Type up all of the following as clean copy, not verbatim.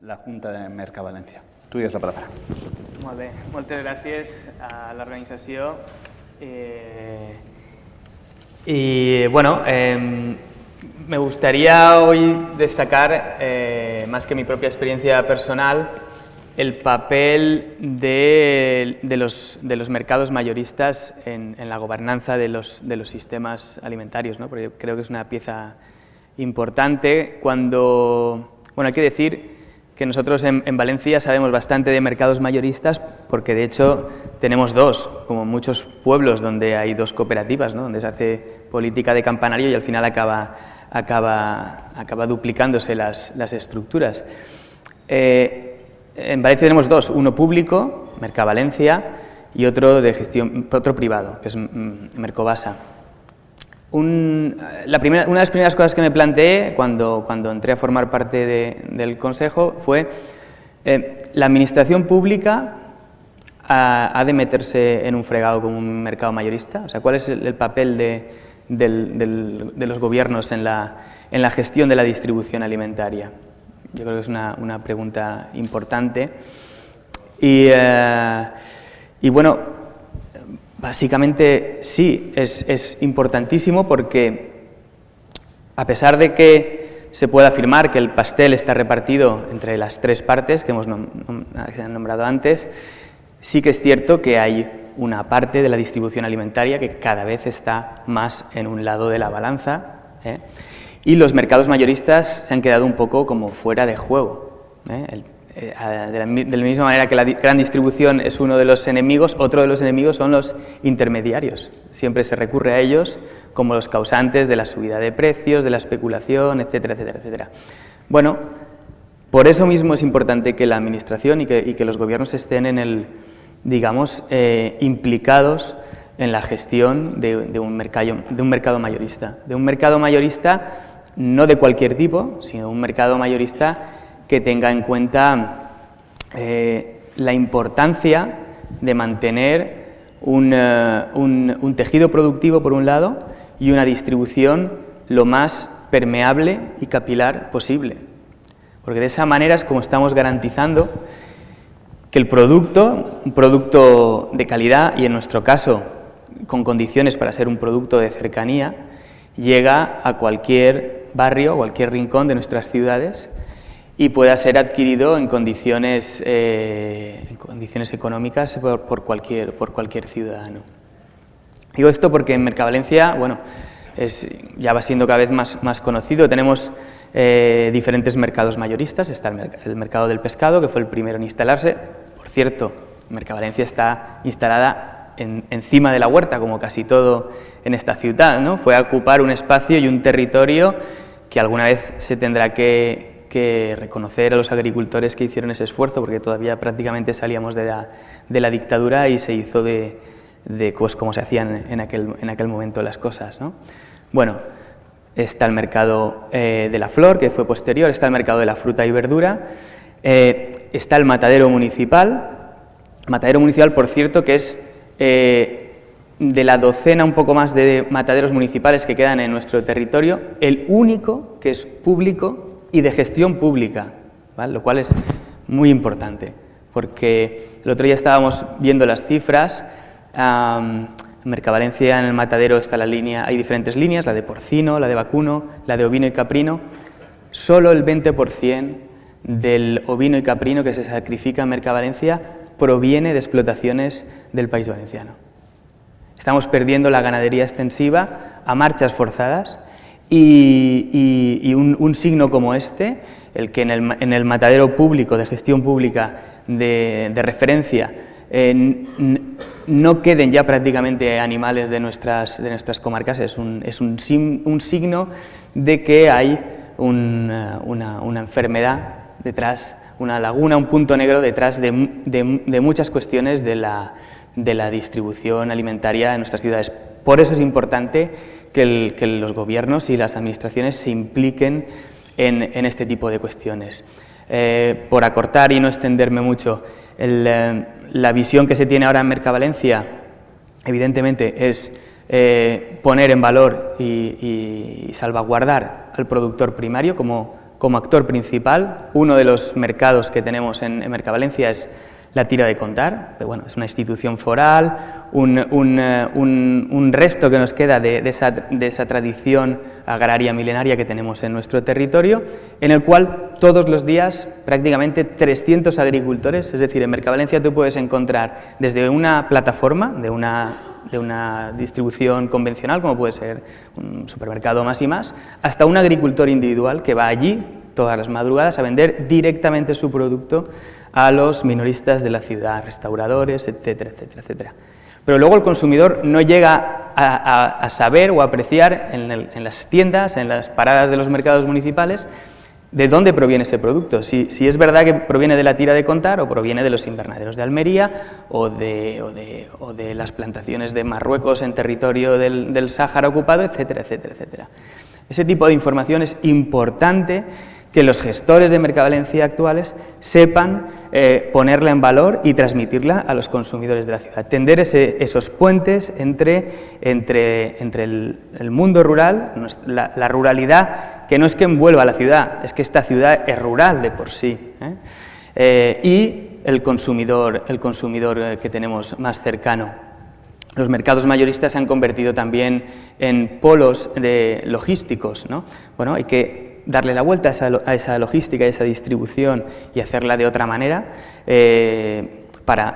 la Junta de Mercavalencia. Tu és la paraula. Molt bé, moltes gràcies a l'organització. Me gustaría hoy destacar, más que mi propia experiencia personal, el papel de los mercados mayoristas en la gobernanza de los sistemas alimentarios, ¿no? Porque creo que es una pieza importante cuando... Bueno, hay que decir que nosotros en Valencia sabemos bastante de mercados mayoristas porque de hecho tenemos dos, como muchos pueblos donde hay dos cooperativas, ¿no? Donde se hace política de campanario y al final acaba duplicándose las estructuras. En Valencia tenemos dos, uno público, Mercavalencia, y otro de gestión, otro privado, que es Mercobasa. Una de las primeras cosas que me planteé cuando entré a formar parte del Consejo fue la administración pública ha de meterse en un fregado como un mercado mayorista. O sea, ¿cuál es el papel de los gobiernos en la gestión de la distribución alimentaria? Yo creo que es una pregunta importante. Y bueno, básicamente sí, es importantísimo porque a pesar de que se pueda afirmar que el pastel está repartido entre las tres partes que se han nombrado antes, sí que es cierto que hay una parte de la distribución alimentaria que cada vez está más en un lado de la balanza, y los mercados mayoristas se han quedado un poco como fuera de juego. De la misma manera que la gran distribución es uno de los enemigos, otro de los enemigos son los intermediarios. Siempre se recurre a ellos como los causantes de la subida de precios, de la especulación, etcétera, etcétera, etcétera. Bueno, por eso mismo es importante que la administración y que los gobiernos estén implicados en la gestión de un mercado mayorista. De un mercado mayorista no de cualquier tipo, sino un mercado mayorista que tenga en cuenta la importancia de mantener un tejido productivo por un lado y una distribución lo más permeable y capilar posible. Porque de esa manera es como estamos garantizando que el producto, un producto de calidad y en nuestro caso con condiciones para ser un producto de cercanía, llega a cualquier barrio, cualquier rincón de nuestras ciudades y pueda ser adquirido en condiciones económicas por cualquier ciudadano. Digo esto porque en Mercavalencia, bueno, ya va siendo cada vez más conocido. Tenemos diferentes mercados mayoristas. Está el mercado del pescado, que fue el primero en instalarse. Por cierto, Mercavalencia está instalada encima de la huerta, como casi todo en esta ciudad, ¿no? Fue a ocupar un espacio y un territorio que alguna vez se tendrá que reconocer a los agricultores que hicieron ese esfuerzo, porque todavía prácticamente salíamos de la dictadura y se hizo pues como se hacían en aquel momento las cosas, ¿no? Bueno, está el mercado de la flor, que fue posterior, está el mercado de la fruta y verdura, está el matadero municipal, por cierto, que es de la docena, un poco más de mataderos municipales que quedan en nuestro territorio, el único que es público y de gestión pública, ¿vale? Lo cual es muy importante, porque el otro día estábamos viendo las cifras. En Mercavalencia, en el matadero, hay diferentes líneas, la de porcino, la de vacuno, la de ovino y caprino. Solo el 20% del ovino y caprino que se sacrifica en Mercavalencia proviene de explotaciones del País Valenciano. Estamos perdiendo la ganadería extensiva a marchas forzadas. Y un signo como este, el que en el matadero público, de gestión pública de referencia, no queden ya prácticamente animales de nuestras comarcas, es un signo de que hay una enfermedad detrás, una laguna, un punto negro detrás de muchas cuestiones de la distribución alimentaria en nuestras ciudades. Por eso es importante que los gobiernos y las administraciones se impliquen en este tipo de cuestiones. Por acortar y no extenderme mucho, la visión que se tiene ahora en Mercavalencia, evidentemente, es poner en valor y salvaguardar al productor primario como como actor principal. Uno de los mercados que tenemos en Mercavalencia es la tira de contar. Pero bueno, es una institución foral, un resto que nos queda de esa tradición agraria milenaria que tenemos en nuestro territorio, en el cual todos los días prácticamente 300 agricultores, es decir, en Mercavalencia tú puedes encontrar desde una plataforma de una distribución convencional, como puede ser un supermercado Más y Más, hasta un agricultor individual que va allí todas las madrugadas a vender directamente su producto a los minoristas de la ciudad, restauradores, etcétera, etcétera, etcétera. Pero luego el consumidor no llega a saber o a apreciar en las tiendas, en las paradas de los mercados municipales, de dónde proviene ese producto. Si es verdad que proviene de la tira de contar o proviene de los invernaderos de Almería o de las plantaciones de Marruecos en territorio del Sáhara ocupado, etcétera, etcétera, etcétera. Ese tipo de información es importante que los gestores de Mercavalencia actuales sepan ponerla en valor y transmitirla a los consumidores de la ciudad. Tender esos puentes entre el mundo rural, la ruralidad, que no es que envuelva a la ciudad, es que esta ciudad es rural de por sí, y el consumidor que tenemos más cercano. Los mercados mayoristas se han convertido también en polos logísticos, ¿no? Bueno, hay que darle la vuelta a esa logística y a esa distribución y hacerla de otra manera,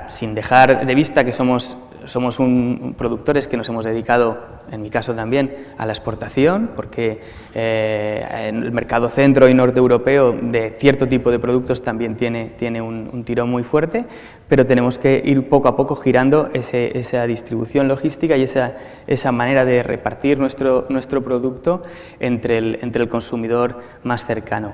sin dejar de vista que somos productores que nos hemos dedicado, en mi caso también, a la exportación, porque en el mercado centro y norte europeo de cierto tipo de productos también tiene un tirón muy fuerte, pero tenemos que ir poco a poco girando esa distribución logística y esa manera de repartir nuestro producto entre el consumidor más cercano.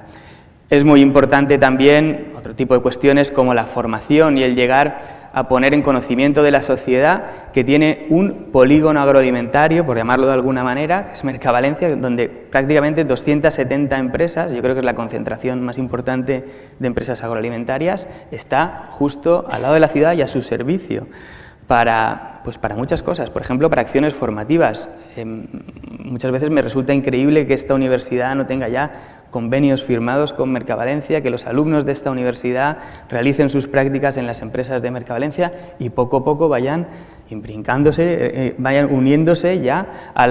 Es muy importante también otro tipo de cuestiones como la formación y el llegar a poner en conocimiento de la sociedad que tiene un polígono agroalimentario, por llamarlo de alguna manera, que es Mercavalencia, donde prácticamente 270 empresas, yo creo que es la concentración más importante de empresas agroalimentarias, está justo al lado de la ciudad y a su servicio para muchas cosas, por ejemplo, para acciones formativas. Muchas veces me resulta increíble que esta universidad no tenga ya convenios firmados con Mercavalencia, que los alumnos de esta universidad realicen sus prácticas en las empresas de Mercavalencia y poco a poco vayan imbrincándose, vayan uniéndose ya a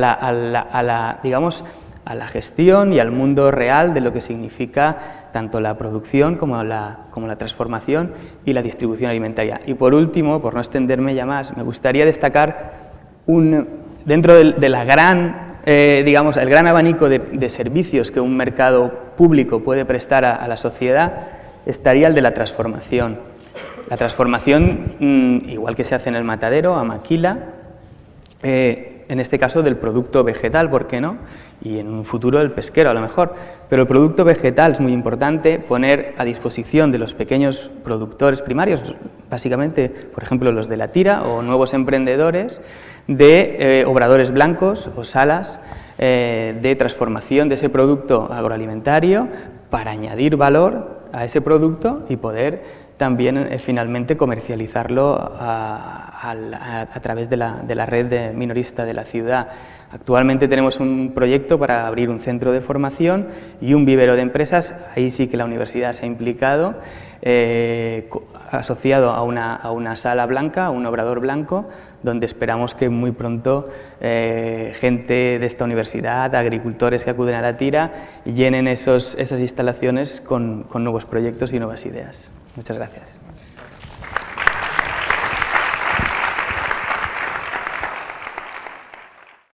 la gestión y al mundo real de lo que significa tanto la producción como la transformación y la distribución alimentaria. Y por último, por no extenderme ya más, me gustaría destacar dentro de la gran el gran abanico de servicios que un mercado público puede prestar a la sociedad, estaría el de la transformación. La transformación, igual que se hace en el matadero, a maquila, en este caso del producto vegetal, ¿por qué no? Y en un futuro el pesquero a lo mejor. Pero el producto vegetal es muy importante poner a disposición de los pequeños productores primarios, básicamente, por ejemplo, los de la tira o nuevos emprendedores, de obradores blancos o salas de transformación de ese producto agroalimentario para añadir valor a ese producto y poder también finalmente comercializarlo a través de la red minorista de la ciudad. Actualmente tenemos un proyecto para abrir un centro de formación y un vivero de empresas. Ahí sí que la universidad se ha implicado, asociado a una sala blanca, a un obrador blanco, donde esperamos que muy pronto gente de esta universidad, agricultores que acuden a la tira, llenen esas instalaciones con nuevos proyectos y nuevas ideas. Muchas gracias.